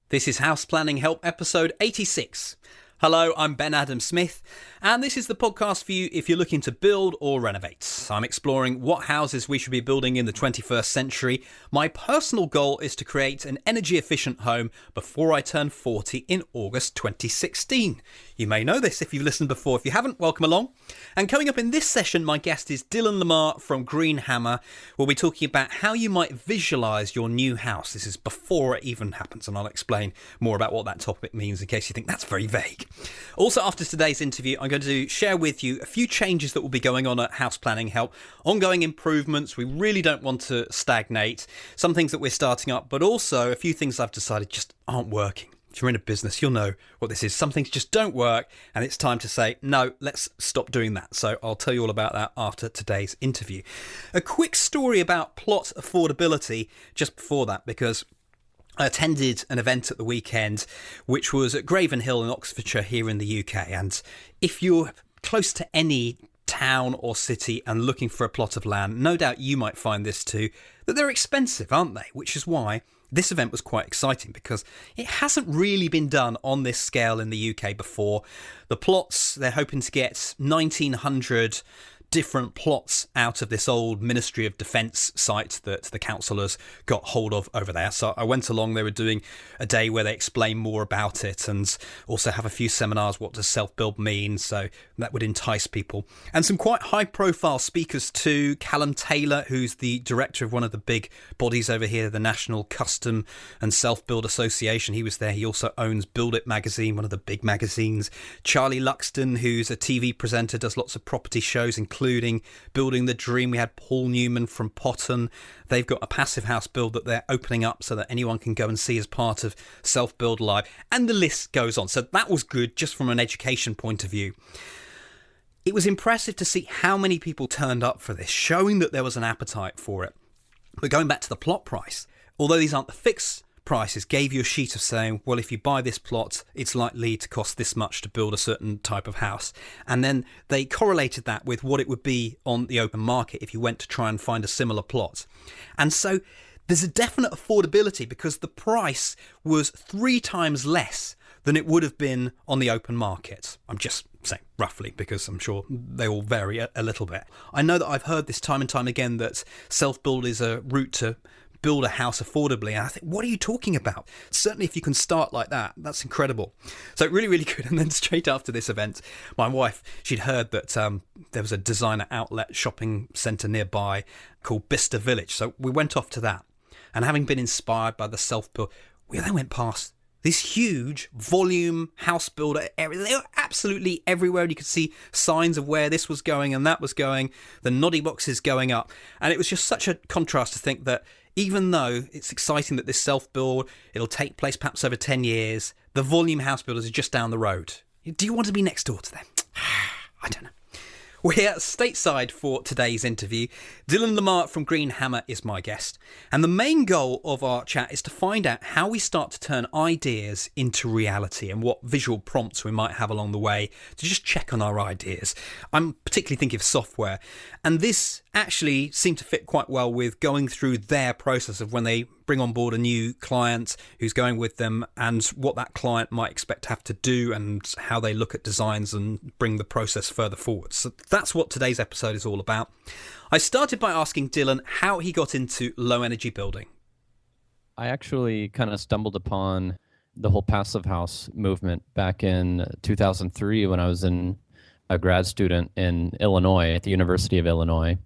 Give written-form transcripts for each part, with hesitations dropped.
This is House Planning Help episode 86. Hello, I'm Ben Adam Smith, and this is the podcast for you if you're looking to build or renovate. I'm exploring what houses we should be building in the 21st century. My personal goal is to create an energy-efficient home before I turn 40 in August 2016. You may know this if you've listened before. If you haven't, welcome along. And coming up in this session, my guest is Dylan Lamar from Green Hammer. We'll be talking about how you might visualise your new house. This is before it even happens, and I'll explain more about what that topic means in case you think that's very vague. Also, after today's interview, I'm going to share with you a few changes that will be going on at House Planning Help, ongoing improvements. We really don't want to stagnate, some things that we're starting up, but also a few things I've decided just aren't working. If you're in a business, you'll know what this is. Some things just don't work, and it's time to say, no, let's stop doing that. So I'll tell you all about that after today's interview. A quick story about plot affordability just before that, because I attended an event at the weekend, which was at Graven Hill in Oxfordshire here in the UK. And if you're close to any town or city and looking for a plot of land, no doubt you might find this too, that they're expensive, aren't they? Which is why this event was quite exciting, because it hasn't really been done on this scale in the UK before. The plots, they're hoping to get 1,900 different plots out of this old Ministry of Defence site that the councillors got hold of over there. So I went along, they were doing a day where they explain more about it and also have a few seminars, what does self-build mean, so that would entice people. And some quite high-profile speakers too. Callum Taylor, who's the director of one of the big bodies over here, the National Custom and Self-Build Association, he was there. He also owns Build It magazine, one of the big magazines. Charlie Luxton, who's a TV presenter, does lots of property shows, including Building the Dream. We had Paul Newman from Potton. They've got a passive house build that they're opening up so that anyone can go and see as part of Self Build Live. And the list goes on. So that was good just from an education point of view. It was impressive to see how many people turned up for this, showing that there was an appetite for it. But going back to the plot price, although these aren't the fixed prices, gave you a sheet of saying, well, if you buy this plot, it's likely to cost this much to build a certain type of house. And then they correlated that with what it would be on the open market if you went to try and find a similar plot. And so there's a definite affordability because the price was 3 times less than it would have been on the open market. I'm just saying roughly, because I'm sure they all vary a little bit. I know that I've heard this time and time again that self-build is a route to build a house affordably, and I think, what are you talking about? Certainly if you can start like that, that's incredible. So really, really good. And then straight after this event, my wife, she'd heard that there was a designer outlet shopping centre nearby called Bicester Village, so we went off to that, and having been inspired by the self-build, we then went past this huge volume house builder area. They were absolutely everywhere. You could see signs of where this was going and that was going, the noddy boxes going up. And it was just such a contrast to think that even though it's exciting that this self-build, it'll take place perhaps over 10 years, the volume house builders are just down the road. Do you want to be next door to them? I don't know. We're stateside for today's interview. Dylan Lamar from Green Hammer is my guest. And the main goal of our chat is to find out how we start to turn ideas into reality and what visual prompts we might have along the way to just check on our ideas. I'm particularly thinking of software. And this actually seemed to fit quite well with going through their process of when they bring on board a new client who's going with them and what that client might expect to have to do and how they look at designs and bring the process further forward. So that's what today's episode is all about. I started by asking Dylan how he got into low energy building. I actually kind of stumbled upon the whole passive house movement back in 2003 when I was a grad student in Illinois at the University of Illinois.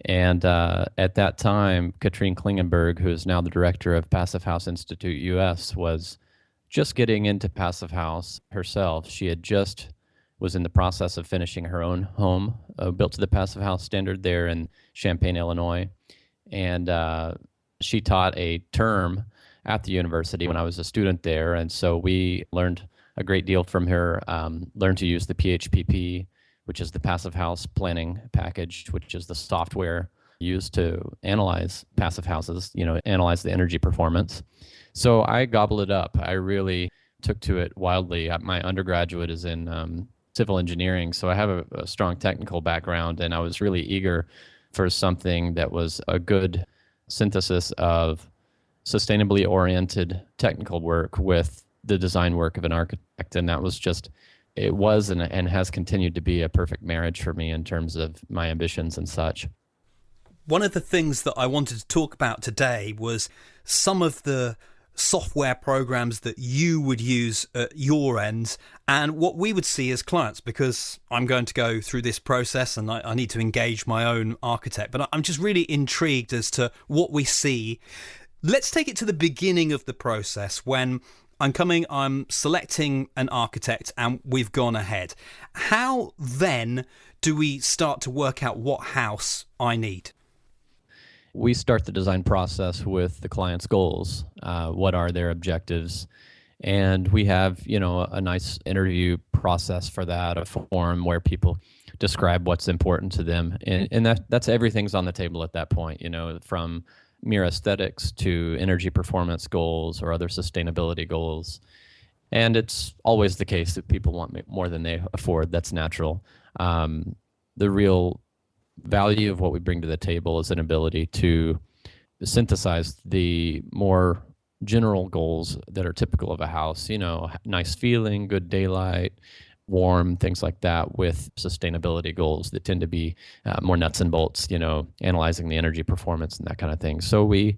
And at that time, Katrine Klingenberg, who is now the director of Passive House Institute US, was just getting into Passive House herself. She had just was in the process of finishing her own home, built to the Passive House standard there in Champaign, Illinois. And she taught a term at the university when I was a student there. And so we learned a great deal from her, learned to use the PHPP, which is the Passive House Planning Package, which is the software used to analyze passive houses, analyze the energy performance. So I gobbled it up. I really took to it wildly. My undergraduate is in civil engineering, so I have a strong technical background, and I was really eager for something that was a good synthesis of sustainably oriented technical work with the design work of an architect. And that was just, it was and has continued to be a perfect marriage for me in terms of my ambitions and such. One of the things that I wanted to talk about today was some of the software programs that you would use at your end and what we would see as clients, because I'm going to go through this process and I need to engage my own architect. But I'm just really intrigued as to what we see. Let's take it to the beginning of the process when I'm selecting an architect and we've gone ahead. How then do we start to work out what house I need? We start the design process with the client's goals. What are their objectives? And we have, a nice interview process for that, a forum where people describe what's important to them. And that's everything's on the table at that point, from mere aesthetics to energy performance goals or other sustainability goals. And it's always the case that people want more than they afford. That's natural. The real value of what we bring to the table is an ability to synthesize the more general goals that are typical of a house, nice feeling, good daylight, warm, things like that, with sustainability goals that tend to be more nuts and bolts, analyzing the energy performance and that kind of thing. So we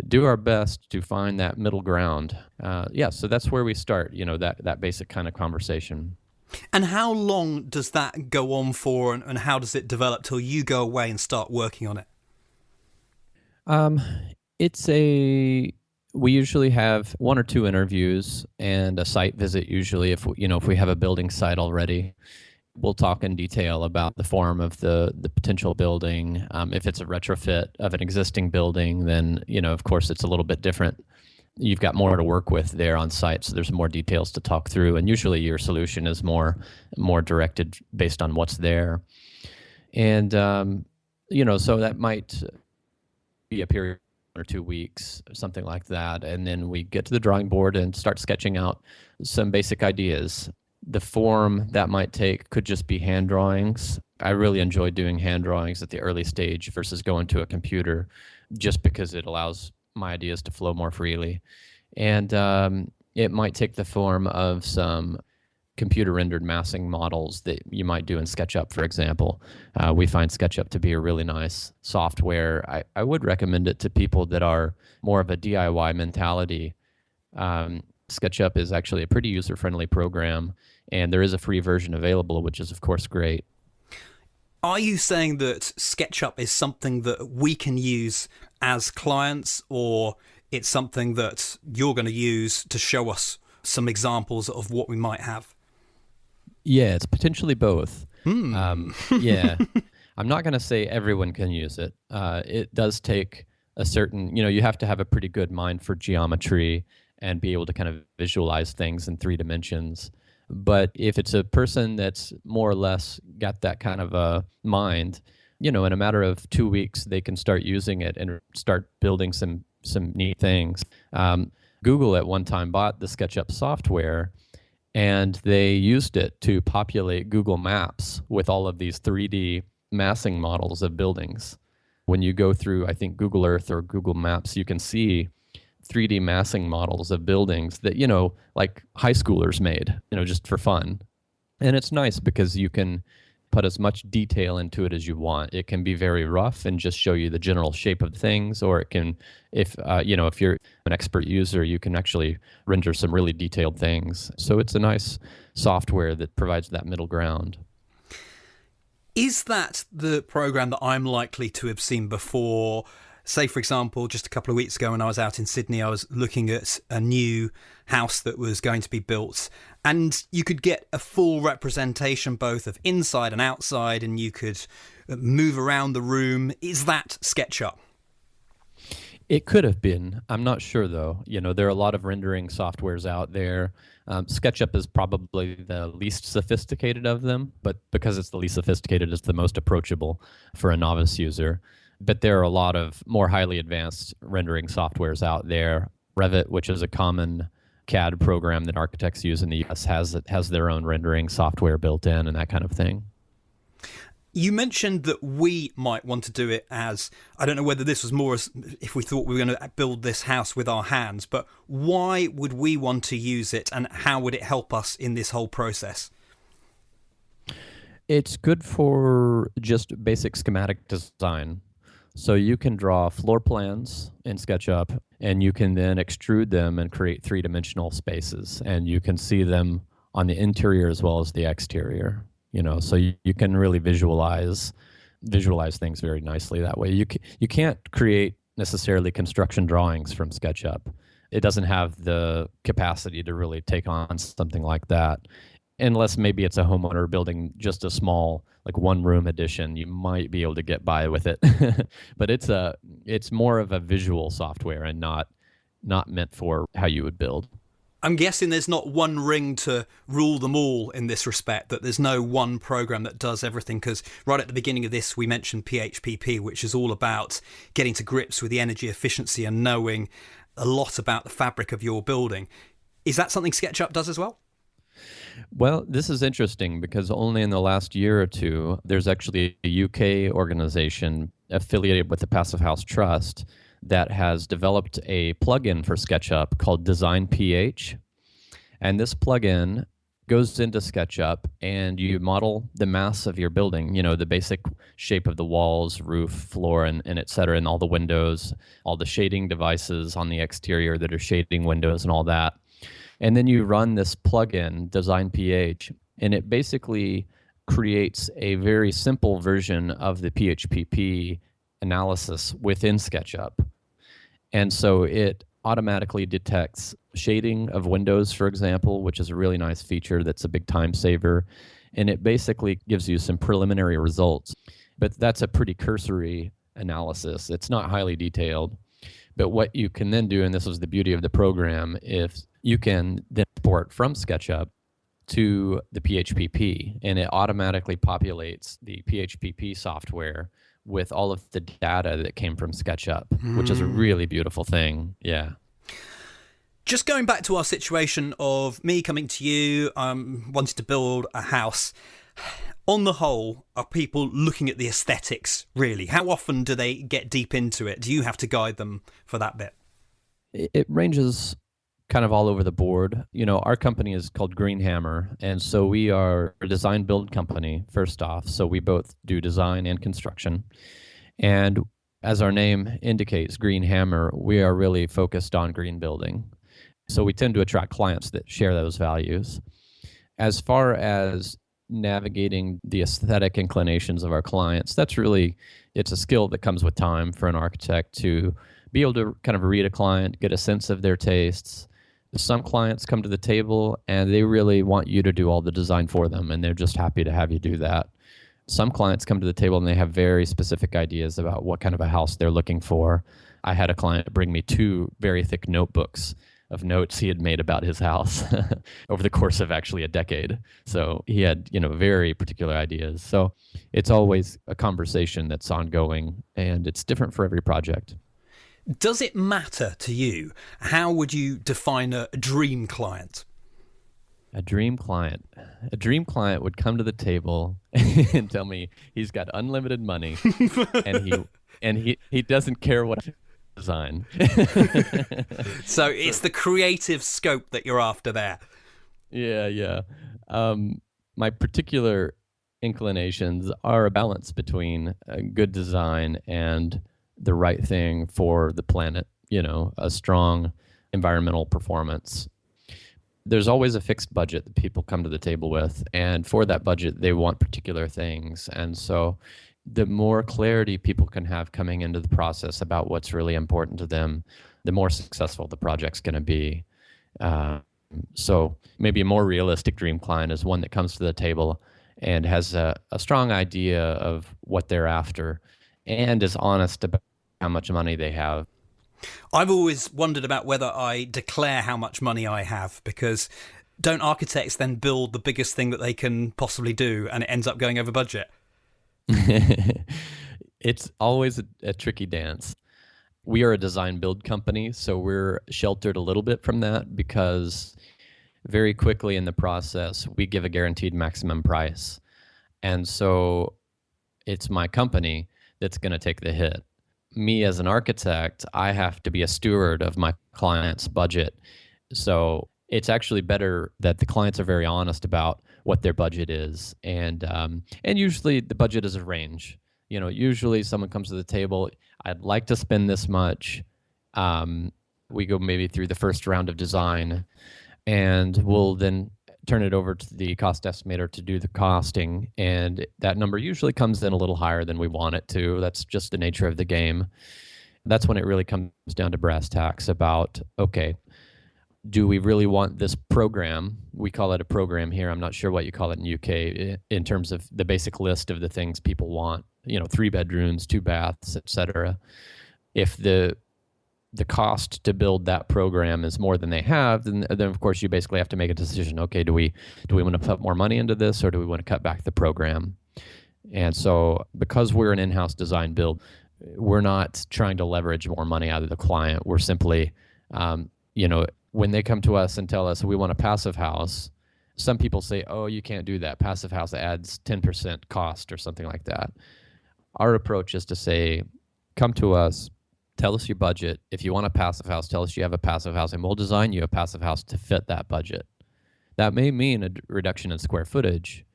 do our best to find that middle ground. So that's where we start, that basic kind of conversation. And how long does that go on for, and how does it develop till you go away and start working on it? We usually have one or two interviews and a site visit. Usually, if we have a building site already, we'll talk in detail about the form of the potential building. If it's a retrofit of an existing building, then of course it's a little bit different. You've got more to work with there on site, so there's more details to talk through. And usually your solution is more directed based on what's there. And so that might be a period or 2 weeks, something like that. And then we get to the drawing board and start sketching out some basic ideas. The form that might take could just be hand drawings. I really enjoy doing hand drawings at the early stage versus going to a computer, just because it allows my ideas to flow more freely. And it might take the form of some computer rendered massing models that you might do in SketchUp, for example. We find SketchUp to be a really nice software. I would recommend it to people that are more of a DIY mentality. SketchUp is actually a pretty user-friendly program, and there is a free version available, which is of course great. Are you saying that SketchUp is something that we can use as clients, or it's something that you're going to use to show us some examples of what we might have? Yeah, it's potentially both. Yeah. I'm not going to say everyone can use it. It does take a certain, you have to have a pretty good mind for geometry and be able to kind of visualize things in 3 dimensions. But if it's a person that's more or less got that kind of a mind, in a matter of 2 weeks, they can start using it and start building some neat things. Google at one time bought the SketchUp software, and they used it to populate Google Maps with all of these 3D massing models of buildings. When you go through, I think, Google Earth or Google Maps, you can see 3D massing models of buildings that, like high schoolers made, just for fun. And it's nice because you can put as much detail into it as you want. It can be very rough and just show you the general shape of things, or it can, if you're an expert user, you can actually render some really detailed things. So it's a nice software that provides that middle ground. Is that the program that I'm likely to have seen before? Say, for example, just a couple of weeks ago when I was out in Sydney, I was looking at a new house that was going to be built, and you could get a full representation both of inside and outside, and you could move around the room. Is that SketchUp? It could have been. I'm not sure, though. There are a lot of rendering softwares out there. SketchUp is probably the least sophisticated of them, but because it's the least sophisticated, it's the most approachable for a novice user. But there are a lot of more highly advanced rendering softwares out there. Revit, which is a common CAD program that architects use in the US, has their own rendering software built in and that kind of thing. You mentioned that we might want to do it as, I don't know whether this was more as if we thought we were going to build this house with our hands, but why would we want to use it and how would it help us in this whole process? It's good for just basic schematic design. So you can draw floor plans in SketchUp and you can then extrude them and create three-dimensional spaces, and you can see them on the interior as well as the exterior. So you can really visualize things very nicely that way. You can't create necessarily construction drawings from SketchUp. It doesn't have the capacity to really take on something like that, unless maybe it's a homeowner building just a small, like, one-room addition. You might be able to get by with it, but it's more of a visual software and not meant for how you would build. I'm guessing there's not one ring to rule them all in this respect, that there's no one program that does everything, because right at the beginning of this we mentioned PHPP, which is all about getting to grips with the energy efficiency and knowing a lot about the fabric of your building. Is that something SketchUp does as well? Well, this is interesting because only in the last year or two, there's actually a UK organization affiliated with the Passive House Trust that has developed a plugin for SketchUp called Design PH. And this plugin goes into SketchUp and you model the mass of your building, the basic shape of the walls, roof, floor, and et cetera, and all the windows, all the shading devices on the exterior that are shading windows and all that. And then you run this plugin, Design PH, and it basically creates a very simple version of the PHPP analysis within SketchUp. And so it automatically detects shading of windows, for example, which is a really nice feature that's a big time saver. And it basically gives you some preliminary results. But that's a pretty cursory analysis. It's not highly detailed. But what you can then do, and this is the beauty of the program, if you can then export from SketchUp to the PHPP, and it automatically populates the PHPP software with all of the data that came from SketchUp, which is a really beautiful thing. Yeah. Just going back to our situation of me coming to you, wanting to build a house. On the whole, are people looking at the aesthetics, really? How often do they get deep into it? Do you have to guide them for that bit? It ranges kind of all over the board. Our company is called Green Hammer, and so we are a design build company, first off. So we both do design and construction. And as our name indicates, Green Hammer, we are really focused on green building. So we tend to attract clients that share those values. As far as navigating the aesthetic inclinations of our clients, it's a skill that comes with time for an architect to be able to kind of read a client, get a sense of their tastes. Some clients come to the table and they really want you to do all the design for them, and they're just happy to have you do that. Some clients come to the table and they have very specific ideas about what kind of a house they're looking for. I had a client bring me 2 very thick notebooks of notes he had made about his house over the course of actually a decade. So he had, very particular ideas. So it's always a conversation that's ongoing, and it's different for every project. Does it matter to you? How would you define a dream client? A dream client would come to the table and tell me he's got unlimited money and he doesn't care what design. So it's the creative scope that you're after there. Yeah. My particular inclinations are a balance between a good design and the right thing for the planet, a strong environmental performance. There's always a fixed budget that people come to the table with, and for that budget, they want particular things. And so the more clarity people can have coming into the process about what's really important to them, the more successful the project's going to be. So maybe a more realistic dream client is one that comes to the table and has a strong idea of what they're after and is honest about how much money they have. I've always wondered about whether I declare how much money I have, because don't architects then build the biggest thing that they can possibly do and it ends up going over budget? It's always a tricky dance. We are a design build company, so we're sheltered a little bit from that because very quickly in the process, we give a guaranteed maximum price. And so it's my company that's going to take the hit. Me as an architect, I have to be a steward of my client's budget. So it's actually better that the clients are very honest about what their budget is, and usually the budget is a range. Usually someone comes to the table, I'd like to spend this much. We go maybe through the first round of design, and we'll then turn it over to the cost estimator to do the costing, and that number usually comes in a little higher than we want it to. That's just the nature of the game. That's when it really comes down to brass tacks about, okay, do we really want this program? We call it a program here. I'm not sure what you call it in UK in terms of the basic list of the things people want, 3 bedrooms, 2 baths, etc. If the cost to build that program is more than they have, then of course you basically have to make a decision. Okay, do we want to put more money into this, or do we want to cut back the program? And so because we're an in-house design build, we're not trying to leverage more money out of the client. We're simply, when they come to us and tell us we want a passive house, some people say, oh, you can't do that. Passive house adds 10% cost or something like that. Our approach is to say, come to us, tell us your budget. If you want a passive house, tell us you have a passive house, and we'll design you a passive house to fit that budget. That may mean a reduction in square footage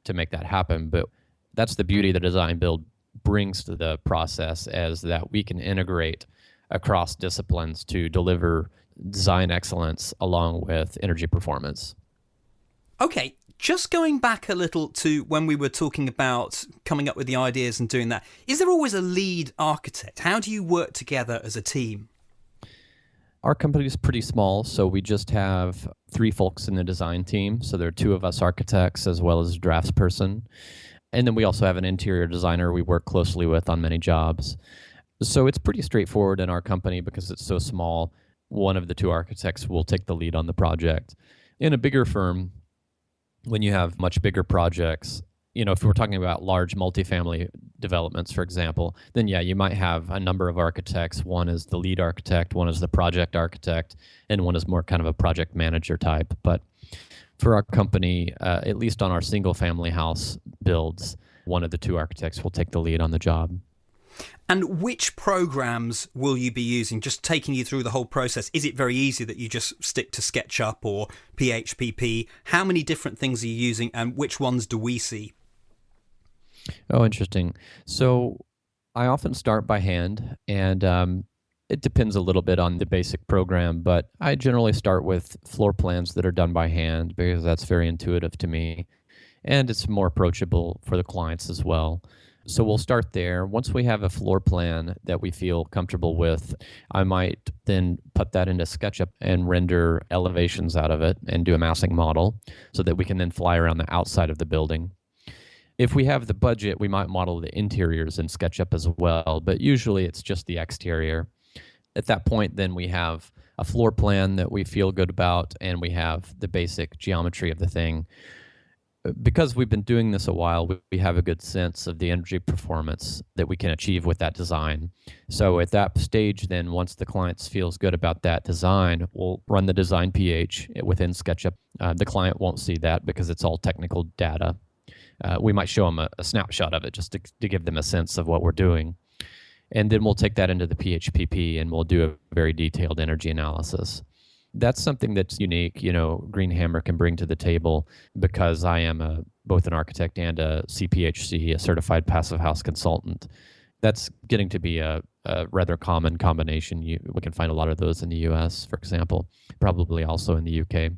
to make that happen, but that's the beauty the design build brings to the process, is that we can integrate across disciplines to deliver design excellence along with energy performance. Okay, just going back a little to when we were talking about coming up with the ideas and doing that, is there always a lead architect? How do you work together as a team? Our company is pretty small, so we just have 3 folks in the design team. So there are 2 of us architects as well as a draftsperson. And then we also have an interior designer we work closely with on many jobs. So it's pretty straightforward in our company because it's so small. One of the 2 architects will take the lead on the project. In a bigger firm, when you have much bigger projects, if we're talking about large multifamily developments, for example, then yeah, you might have a number of architects. One is the lead architect, one is the project architect, and one is more kind of a project manager type. But for our company, at least on our single family house builds, one of the 2 architects will take the lead on the job. And which programs will you be using? Just taking you through the whole process. Is it very easy that you just stick to SketchUp or PHPP? How many different things are you using, and which ones do we see? Oh, interesting. So I often start by hand, and it depends a little bit on the basic program, but I generally start with floor plans that are done by hand because that's very intuitive to me, and it's more approachable for the clients as well. So we'll start there. Once we have a floor plan that we feel comfortable with, I might then put that into SketchUp and render elevations out of it and do a massing model so that we can then fly around the outside of the building. If we have the budget, we might model the interiors in SketchUp as well, but usually it's just the exterior. At that point, then we have a floor plan that we feel good about, and we have the basic geometry of the thing. Because we've been doing this a while, we have a good sense of the energy performance that we can achieve with that design. So at that stage, then, once the client feels good about that design, we'll run the design pH within SketchUp. The client won't see that because it's all technical data. We might show them a snapshot of it just to give them a sense of what we're doing. And then we'll take that into the PHPP and we'll do a very detailed energy analysis. That's something that's unique, Green Hammer can bring to the table because I am both an architect and a CPHC, a certified passive house consultant. That's getting to be a rather common combination. We can find a lot of those in the US, for example, probably also in the UK.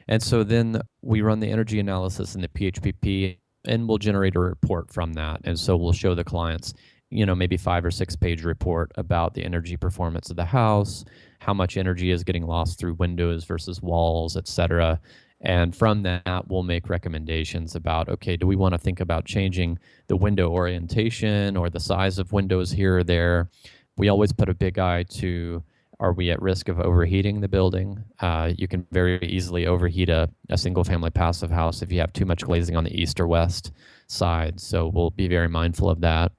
And so then we run the energy analysis in the PHPP and we'll generate a report from that. And so we'll show the clients, maybe 5 or 6 page report about the energy performance of the house, how much energy is getting lost through windows versus walls, et cetera. And from that, we'll make recommendations about, okay, do we want to think about changing the window orientation or the size of windows here or there? We always put a big eye to, are we at risk of overheating the building? You can very easily overheat a single-family passive house if you have too much glazing on the east or west side. So we'll be very mindful of that.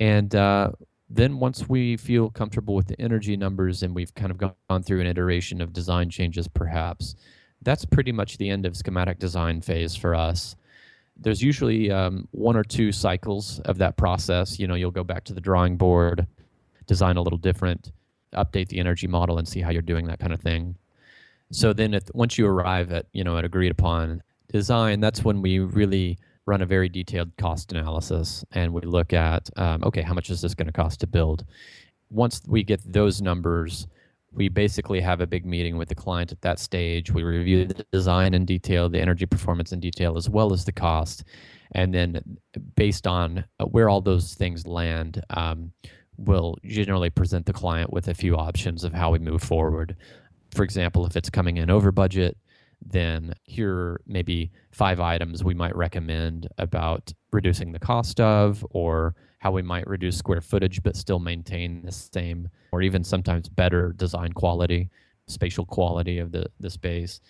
And then once we feel comfortable with the energy numbers and we've kind of gone through an iteration of design changes perhaps, that's pretty much the end of schematic design phase for us. there's usually 1 or 2 cycles of that process. You'll go back to the drawing board, design a little different, update the energy model, and see how you're doing, that kind of thing. So then once you arrive at, an agreed upon design, that's when we really run a very detailed cost analysis, and we look at, okay, how much is this going to cost to build? Once we get those numbers, we basically have a big meeting with the client at that stage. We review the design in detail, the energy performance in detail, as well as the cost. And then based on where all those things land, we'll generally present the client with a few options of how we move forward. For example, if it's coming in over budget, then here are maybe 5 items we might recommend about reducing the cost of, or how we might reduce square footage but still maintain the same or even sometimes better design quality, spatial quality of the space.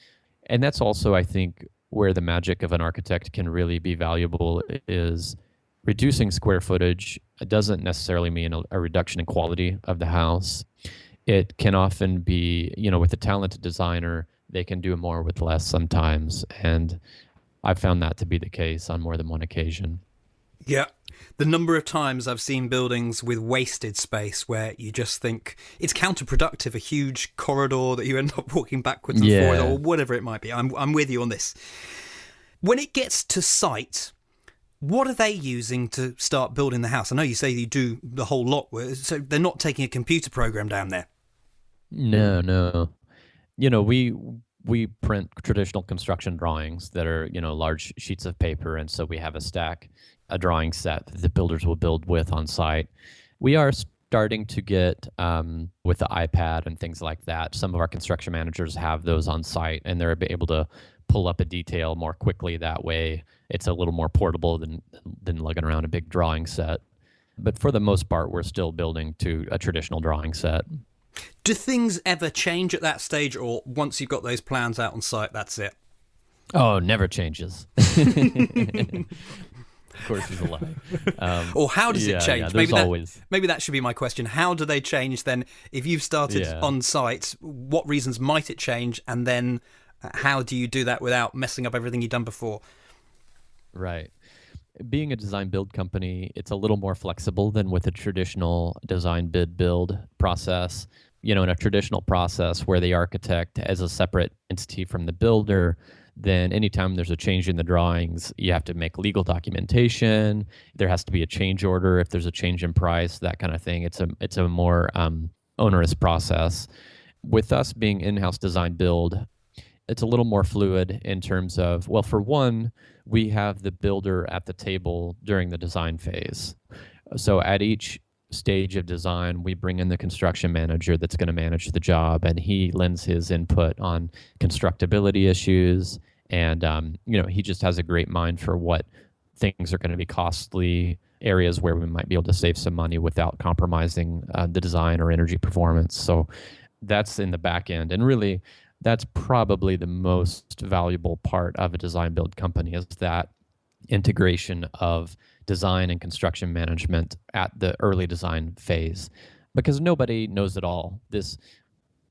And that's also, I think, where the magic of an architect can really be valuable, is reducing square footage doesn't necessarily mean a reduction in quality of the house. It can often be, with a talented designer, they can do more with less sometimes. And I've found that to be the case on more than one occasion. Yeah. The number of times I've seen buildings with wasted space where you just think it's counterproductive, a huge corridor that you end up walking backwards and forwards, or whatever it might be. I'm with you on this. When it gets to site, what are they using to start building the house? I know you say you do the whole lot, so they're not taking a computer program down there. No. We print traditional construction drawings that are, large sheets of paper, and so we have a drawing set that the builders will build with on site. We are starting to get, with the iPad and things like that, some of our construction managers have those on site, and they're able to pull up a detail more quickly that way. It's a little more portable than lugging around a big drawing set. But for the most part, we're still building to a traditional drawing set. Do things ever change at that stage, or once you've got those plans out on site, that's it? Oh, never changes. Of course, it's a lie. Or how does it change? Yeah, maybe that should be my question. How do they change then? If you've started on site, what reasons might it change? And then how do you do that without messing up everything you've done before? Right. Being a design build company, it's a little more flexible than with a traditional design bid build process. In a traditional process where the architect is a separate entity from the builder, then anytime there's a change in the drawings, you have to make legal documentation. There has to be a change order if there's a change in price, that kind of thing. It's a more onerous process. With us being in-house design build, it's a little more fluid in terms of, well, for one, we have the builder at the table during the design phase. So at each stage of design, we bring in the construction manager that's going to manage the job, and he lends his input on constructability issues. And, he just has a great mind for what things are going to be costly, areas where we might be able to save some money without compromising the design or energy performance. So that's in the back end. And really, that's probably the most valuable part of a design build company, is that integration of design and construction management at the early design phase, because nobody knows it all.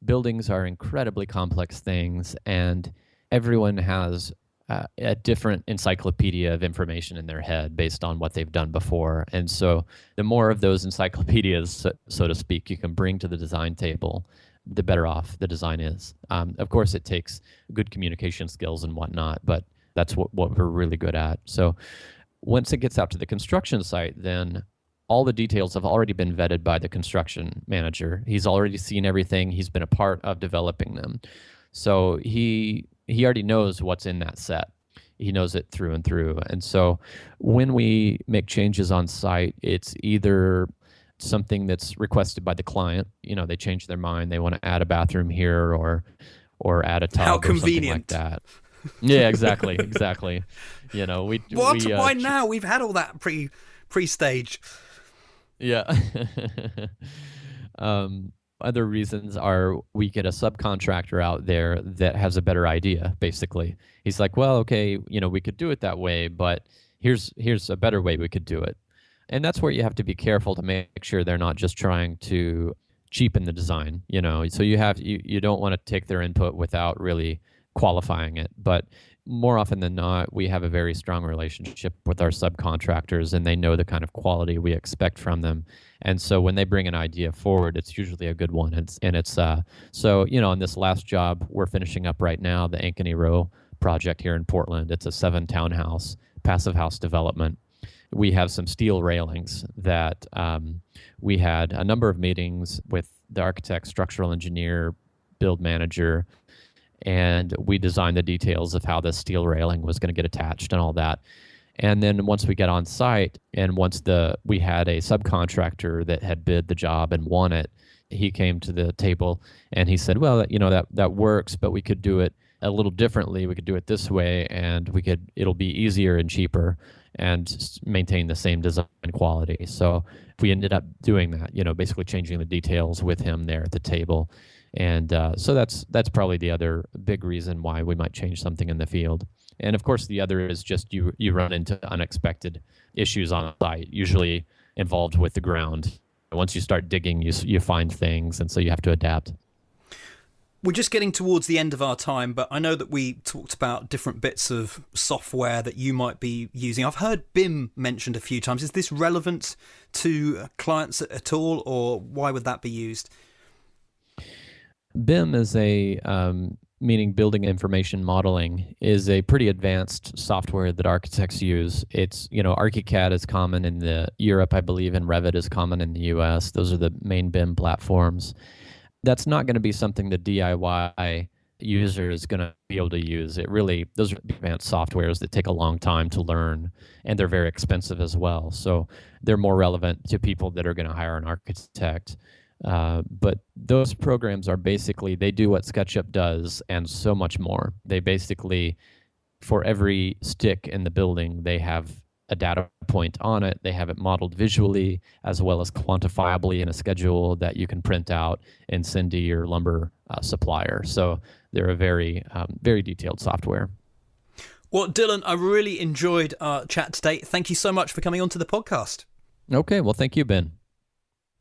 Buildings are incredibly complex things, and everyone has a different encyclopedia of information in their head based on what they've done before. And so the more of those encyclopedias, so to speak, you can bring to the design table, the better off the design is. Of course, it takes good communication skills and whatnot, but that's what we're really good at. So once it gets out to the construction site, then all the details have already been vetted by the construction manager. He's already seen everything. He's been a part of developing them. So he already knows what's in that set. He knows it through and through. And so when we make changes on site, it's either something that's requested by the client. They change their mind. They want to add a bathroom here or add a tub. How or convenient. something like that. Yeah, exactly. Why now? We've had all that pre-stage. Yeah. Other reasons are we get a subcontractor out there that has a better idea, basically. He's like, well, okay, we could do it that way, but here's a better way we could do it. And that's where you have to be careful to make sure they're not just trying to cheapen the design, So you don't want to take their input without really qualifying it. But more often than not, we have a very strong relationship with our subcontractors, and they know the kind of quality we expect from them. And so when they bring an idea forward, it's usually a good one. So, on this last job we're finishing up right now, the Ankeny Row project here in Portland, it's a 7-townhouse passive house development. We have some steel railings that we had a number of meetings with the architect, structural engineer, build manager, and we designed the details of how the steel railing was going to get attached and all that. And then once we get on site, and we had a subcontractor that had bid the job and won it, he came to the table and he said, well, that works, but we could do it a little differently. We could do it this way, and it'll be easier and cheaper and maintain the same design quality. So we ended up doing that, basically changing the details with him there at the table. And so that's probably the other big reason why we might change something in the field. And of course, the other is just you run into unexpected issues on site, usually involved with the ground. Once you start digging, you find things, and so you have to adapt. We're just getting towards the end of our time, but I know that we talked about different bits of software that you might be using. I've heard BIM mentioned a few times. Is this relevant to clients at all, or why would that be used? BIM is meaning building information modeling, is a pretty advanced software that architects use. It's, ArchiCAD is common in Europe, I believe, and Revit is common in the US. Those are the main BIM platforms. That's not going to be something the DIY user is going to be able to use. Those are advanced softwares that take a long time to learn, and they're very expensive as well. So they're more relevant to people that are going to hire an architect. But those programs are basically, they do what SketchUp does and so much more. They basically, for every stick in the building, they have a data point on it. They have it modeled visually as well as quantifiably in a schedule that you can print out and send to your lumber supplier. So they're a very, very detailed software. Well, Dylan, I really enjoyed our chat today. Thank you so much for coming onto the podcast. Okay, well, thank you, Ben.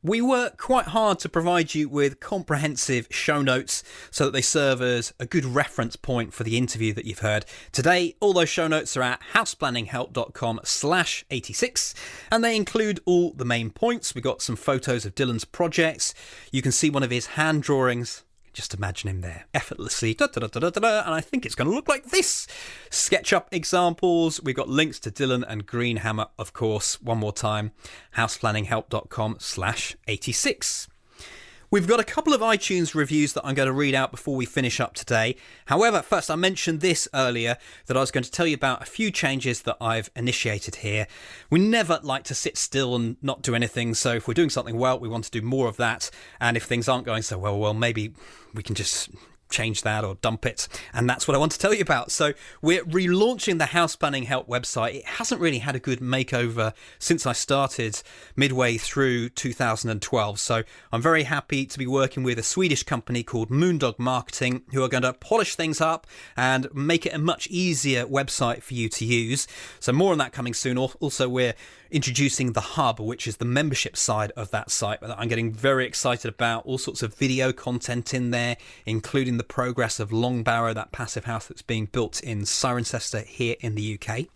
We work quite hard to provide you with comprehensive show notes so that they serve as a good reference point for the interview that you've heard. Today, all those show notes are at houseplanninghelp.com/86, and they include all the main points. We've got some photos of Dylan's projects. You can see one of his hand drawings. Just imagine him there, effortlessly, and I think it's going to look like this. SketchUp examples. We've got links to Dylan and Greenhammer, of course. One more time, houseplanninghelp.com/86. We've got a couple of iTunes reviews that I'm going to read out before we finish up today. However, first, I mentioned this earlier, that I was going to tell you about a few changes that I've initiated here. We never like to sit still and not do anything, so if we're doing something well, we want to do more of that. And if things aren't going so well, maybe we can just change that or dump it, and that's what I want to tell you about. So we're relaunching the House Planning Help website. It hasn't really had a good makeover since I started midway through 2012, so I'm very happy to be working with a Swedish company called Moondog Marketing, who are going to polish things up and make it a much easier website for you to use. So more on that coming soon. Also, we're introducing the Hub, which is the membership side of that site that I'm getting very excited about. All sorts of video content in there, including the progress of Long Barrow, that passive house that's being built in Cirencester here in the UK.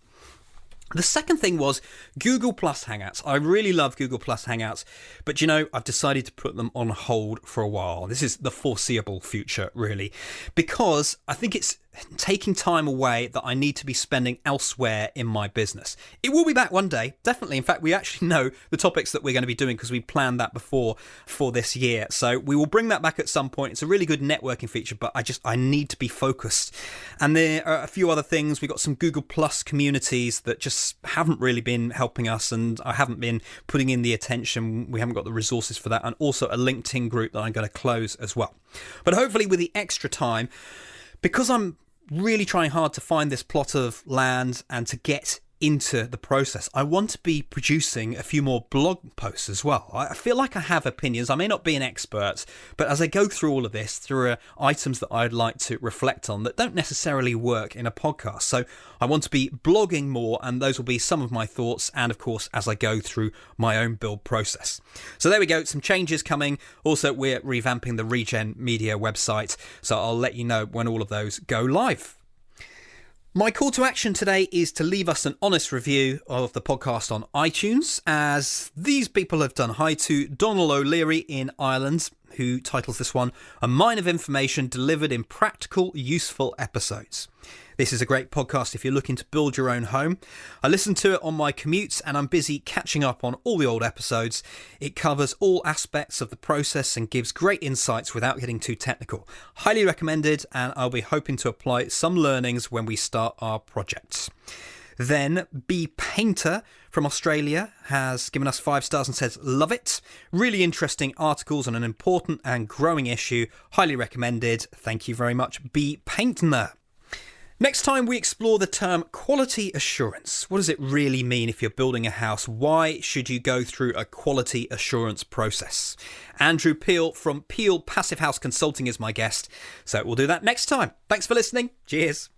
The second thing was Google Plus Hangouts. I really love Google Plus Hangouts, but I've decided to put them on hold for a while. This is the foreseeable future, really, because I think it's taking time away that I need to be spending elsewhere in my business. It will be back one day, definitely. In fact, we actually know the topics that we're going to be doing because we planned that before for this year. So we will bring that back at some point. It's a really good networking feature, but I need to be focused. And there are a few other things. We've got some Google Plus communities that just haven't really been helping us, and I haven't been putting in the attention. We haven't got the resources for that. And also a LinkedIn group that I'm going to close as well. But hopefully with the extra time, because I'm really trying hard to find this plot of land and to get into the process, I want to be producing a few more blog posts as well. I feel like I have opinions. I may not be an expert, but as I go through all of this, there are items that I'd like to reflect on that don't necessarily work in a podcast. So I want to be blogging more, and those will be some of my thoughts, and of course as I go through my own build process. So there we go, some changes coming. Also, we're revamping the Regen Media website, so I'll let you know when all of those go live. My call to action today is to leave us an honest review of the podcast on iTunes, as these people have done. Hi to Donald O'Leary in Ireland, who titles this one, A Mine of Information Delivered in Practical, Useful Episodes. This is a great podcast if you're looking to build your own home. I listen to it on my commutes and I'm busy catching up on all the old episodes. It covers all aspects of the process and gives great insights without getting too technical. Highly recommended, and I'll be hoping to apply some learnings when we start our projects. Then B Painter from Australia has given us 5 stars and says, love it. Really interesting articles on an important and growing issue. Highly recommended. Thank you very much, B Painter. Next time we explore the term quality assurance. What does it really mean if you're building a house? Why should you go through a quality assurance process? Andrew Peel from Peel Passive House Consulting is my guest. So we'll do that next time. Thanks for listening. Cheers.